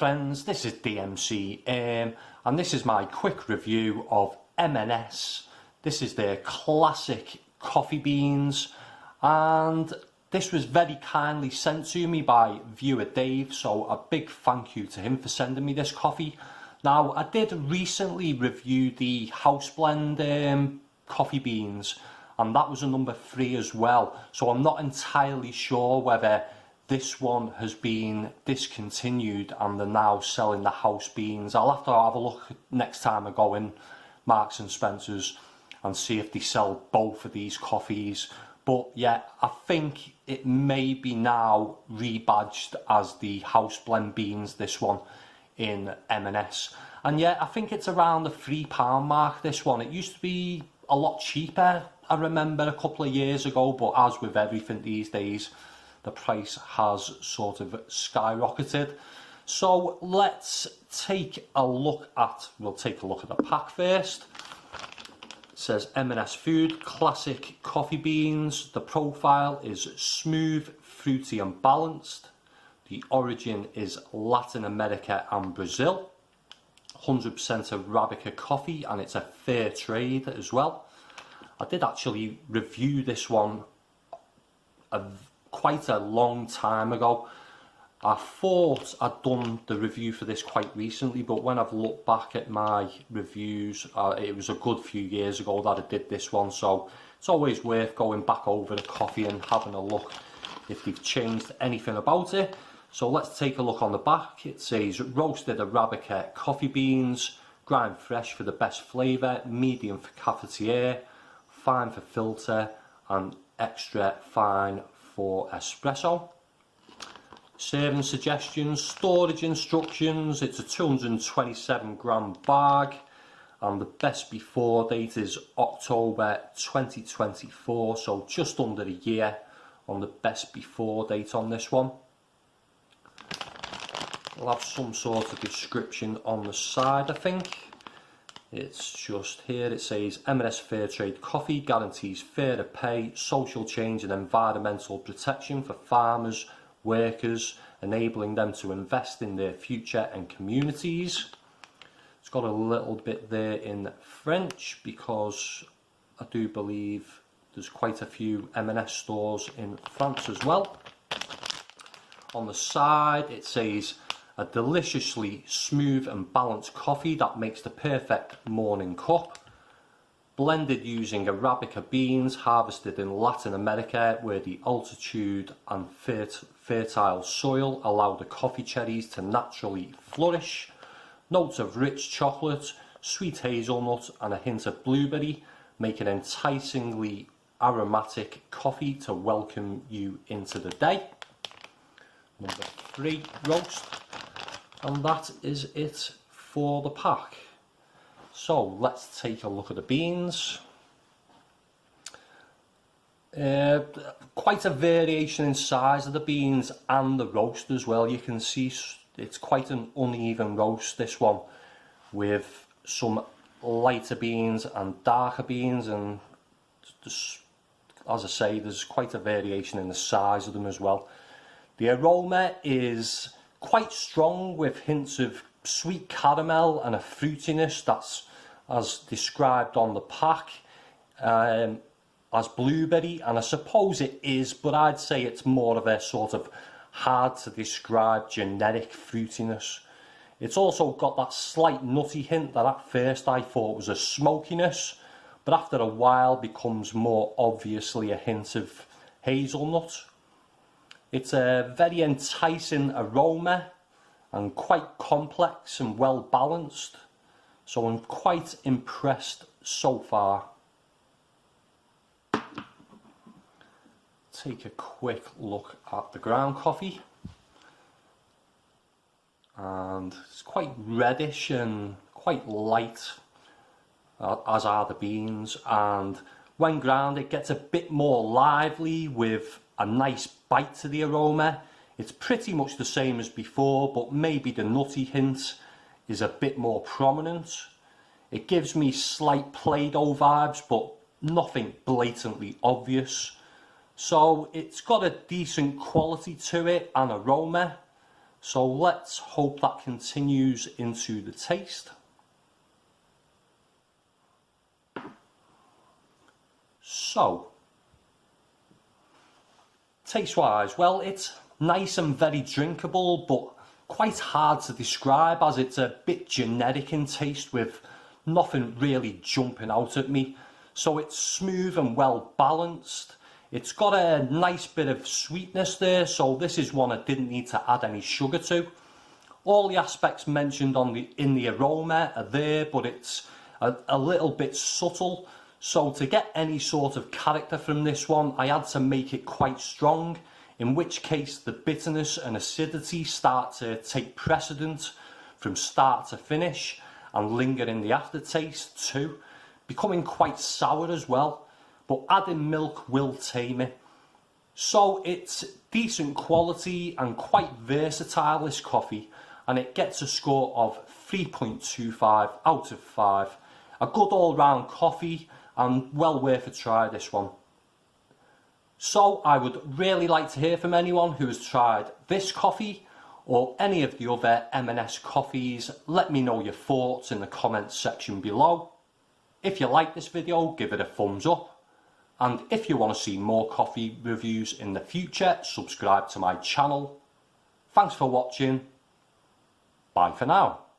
friends, this is DMC and this is my quick review of M&S. This is their classic coffee beans, and this was very kindly sent to me by viewer Dave, so a big thank you to him for sending me this coffee. Now, I did recently review the house blend coffee beans, and that was a number 3 as well, so I'm not entirely sure whether this one has been discontinued and they're now selling the house beans. I'll have to have a look next time I go in Marks and Spencer's and see if they sell both of these coffees. But yeah, I think it may be now rebadged as the house blend beans, this one in M&S. And yeah, I think it's around the £3 mark, this one. It used to be a lot cheaper, I remember, a couple of years ago, but as with everything these days, the price has sort of skyrocketed. So let's take a look at, we'll take a look at the pack first. It says M&S Food, classic coffee beans. The profile is smooth, fruity and balanced. The origin is Latin America and Brazil. 100% Arabica coffee, and it's a fair trade as well. I did actually review this one quite a long time ago. I thought I'd done the review for this quite recently, but when I've looked back at my reviews, it was a good few years ago that I did this one, so it's always worth going back over the coffee and having a look if they've changed anything about it. So let's take a look on the back. It says roasted Arabica coffee beans, grind fresh for the best flavour, medium for cafetiere, fine for filter and extra fine for espresso. Serving suggestions, storage instructions. It's a 227 gram bag, and the best before date is October 2024, so just under a year on the best before date on this one. We'll have some sort of description on the side, I think. It's just here, it says M&S Fairtrade Coffee guarantees fairer pay, social change and environmental protection for farmers, workers, enabling them to invest in their future and communities. It's got a little bit there in French because I do believe there's quite a few M&S stores in France as well. On the side it says a deliciously smooth and balanced coffee that makes the perfect morning cup. Blended using Arabica beans harvested in Latin America, where the altitude and fertile soil allow the coffee cherries to naturally flourish. Notes of rich chocolate, sweet hazelnut and a hint of blueberry make an enticingly aromatic coffee to welcome you into the day. Number 3, roast. And that is it for the pack. So let's take a look at the beans. Quite a variation in size of the beans and the roast as well. You can see it's quite an uneven roast, this one, with some lighter beans and darker beans, and just, as I say, there's quite a variation in the size of them as well. The aroma is quite strong with hints of sweet caramel and a fruitiness that's as described on the pack as blueberry, and I suppose it is, but I'd say it's more of a sort of hard to describe generic fruitiness. It's also got that slight nutty hint that at first I thought was a smokiness, but after a while becomes more obviously a hint of hazelnut. It's a very enticing aroma and quite complex and well balanced, so I'm quite impressed so far. Take a quick look at the ground coffee, and it's quite reddish and quite light, as are the beans, and when ground it gets a bit more lively with a nice bite to the aroma. It's pretty much the same as before, but maybe the nutty hint is a bit more prominent. It gives me slight Play-Doh vibes, but nothing blatantly obvious. So it's got a decent quality to it and aroma, So let's hope that continues into the taste. So, taste-wise, well, it's nice and very drinkable, but quite hard to describe as it's a bit generic in taste with nothing really jumping out at me. So it's smooth and well balanced. It's got a nice bit of sweetness there, so this is one I didn't need to add any sugar to. All the aspects mentioned in the aroma are there, but it's a little bit subtle. So to get any sort of character from this one, I had to make it quite strong, in which case the bitterness and acidity start to take precedent from start to finish and linger in the aftertaste too, becoming quite sour as well, but adding milk will tame it. So it's decent quality and quite versatile, this coffee, and it gets a score of 3.25 out of 5. A good all-round coffee and well worth a try, this one. So I would really like to hear from anyone who has tried this coffee or any of the other M&S coffees. Let me know your thoughts in the comments section below. If you like this video, give it a thumbs up. And if you want to see more coffee reviews in the future, subscribe to my channel. Thanks for watching. Bye for now.